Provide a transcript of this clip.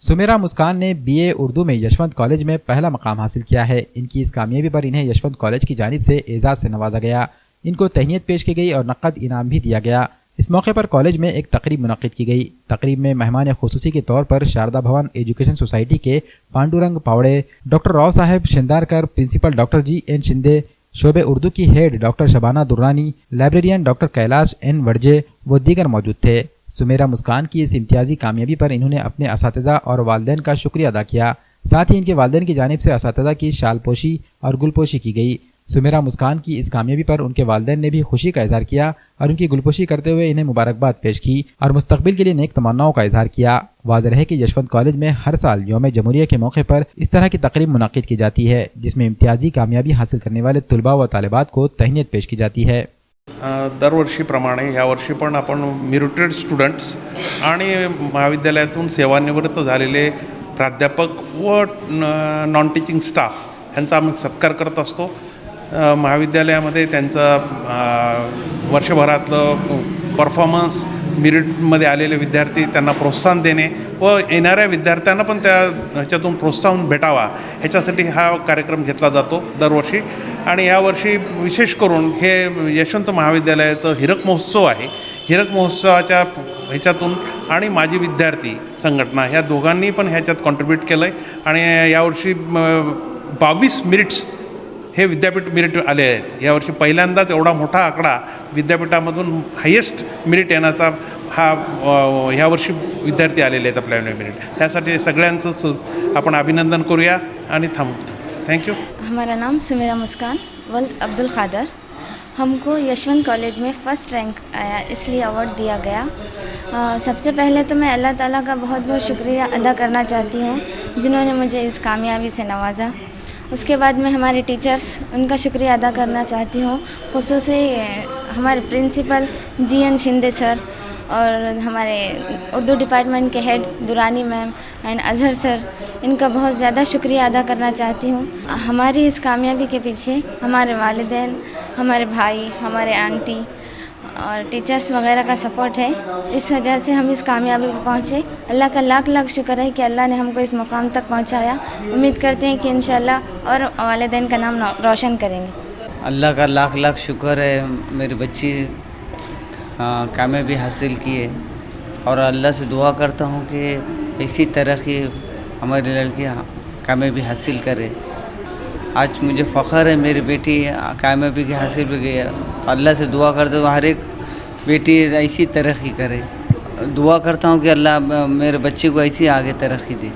سمیرہ مسکان نے BA اردو میں Yashwant college میں پہلا مقام حاصل کیا ہے۔ ان کی اس کامیابی پر انہیں یشونت کالج کی جانب سے اعزاز سے نوازا گیا۔ ان کو تہنیت پیش کی گئی اور نقد انعام بھی دیا گیا۔ اس موقع پر کالج میں ایک تقریب منعقد کی گئی۔ تقریب میں مہمان خصوصی کے طور پر شاردا بھون ایجوکیشن سوسائٹی کے Pandurang Pawde, doctor Rao Saheb Shindarkar, principal doctor GN Shinde, شعبہ اردو کی head doctor Shabana Durrani, librarian doctor Kailash N Wadje و دیگر موجود تھے۔ سمیرہ مسکان کی اس امتیازی کامیابی پر انہوں نے اپنے اساتذہ اور والدین کا شکریہ ادا کیا۔ ساتھ ہی ان کے والدین کی جانب سے اساتذہ کی شال پوشی اور گل پوشی کی گئی۔ سمیرہ مسکان کی اس کامیابی پر ان کے والدین نے بھی خوشی کا اظہار کیا اور ان کی گلپوشی کرتے ہوئے انہیں مبارکباد پیش کی اور مستقبل کے لیے نیک تمناؤں کا اظہار کیا۔ واضح ہے کہ یشونت کالج میں ہر سال یوم جمہوریہ کے موقع پر اس طرح کی تقریب منعقد کی جاتی ہے، جس میں امتیازی کامیابی حاصل کرنے والے طلباء و طالبات کو تہنیت پیش کی جاتی ہے۔ दरवर्षीप्रमाणे यावर्षी पण आपण मेरिटेड स्टुडंट्स आणि महाविद्यालयातून सेवानिवृत्त झालेले प्राध्यापक व नॉन टीचिंग स्टाफ यांचा आम्ही सत्कार करत असतो। महाविद्यालयामध्ये त्यांचा वर्षभरातलं परफॉर्मन्स, मेरिटमध्ये आलेले विद्यार्थी त्यांना प्रोत्साहन देणे व येणाऱ्या विद्यार्थ्यांना पण त्या ह्याच्यातून प्रोत्साहन भेटावा ह्याच्यासाठी हा कार्यक्रम घेतला जातो दरवर्षी। आणि यावर्षी विशेष करून हे यशवंत महाविद्यालयाचं हीरक महोत्सव आहे। हीरक महोत्सवाच्या ह्याच्यातून आणि माजी विद्यार्थी संघटना ह्या दोघांनी पण ह्याच्यात कॉन्ट्रीब्यूट केलं आहे आणि यावर्षी 22 मेरिट्स हे विद्यापीठ मेरिट आले आहेत। यावर्षी पहिल्यांदाच एवढा मोठा आकडा विद्यापीठामधून हायेस्ट मेरिट येण्याचा हा ह्यावर्षी विद्यार्थी आलेले आहेत आपल्या मेरिट। त्यासाठी सगळ्यांचं आपण अभिनंदन करूया आणि थांबतो। Thank you. हमारा नाम सुमेरा मुस्कान वल्द अब्दुल खादर। हमको यशवंत कॉलेज में फ़र्स्ट रैंक आया, इसलिए अवार्ड दिया गया। सबसे पहले तो मैं अल्लाह ताला का बहुत बहुत शुक्रिया अदा करना चाहती हूँ जिन्होंने मुझे इस कामयाबी से नवाजा। उसके बाद मैं हमारे टीचर्स उनका शुक्रिया अदा करना चाहती हूँ, खुसूसी हमारे प्रिंसिपल GN शिंदे सर और हमारे उर्दू डिपार्टमेंट के head Durrani ma'am and Azhar sir, इनका बहुत ज़्यादा शुक्रिया अदा करना चाहती हूँ। हमारी इस कामयाबी के पीछे हमारे वालिदैन, हमारे भाई, हमारे आंटी और टीचर्स वगैरह का सपोर्ट है। इस वजह से हम इस कामयाबी पर पहुँचे। अल्लाह का लाख लाख शुक्र है कि अल्लाह ने हमको इस मुकाम तक पहुँचाया। उम्मीद करते हैं कि इंशाल्लाह और वालिदैन का नाम रोशन करेंगे। अल्लाह का लाख लाख शुक्र है, मेरी बच्ची कामयाबी हासिल की है और अल्लाह से दुआ करता हूँ कि इसी तरह की हमारी लड़कियाँ कामयाबी हासिल करे। आज मुझे फ़ख्र है मेरी बेटी कामयाबी की हासिल भी गई है। अल्लाह से दुआ करता हूँ हर एक बेटी ऐसी तरक्की करे। दुआ करता हूँ कि अल्लाह मेरे बच्चे को ऐसी आगे तरक्की दे।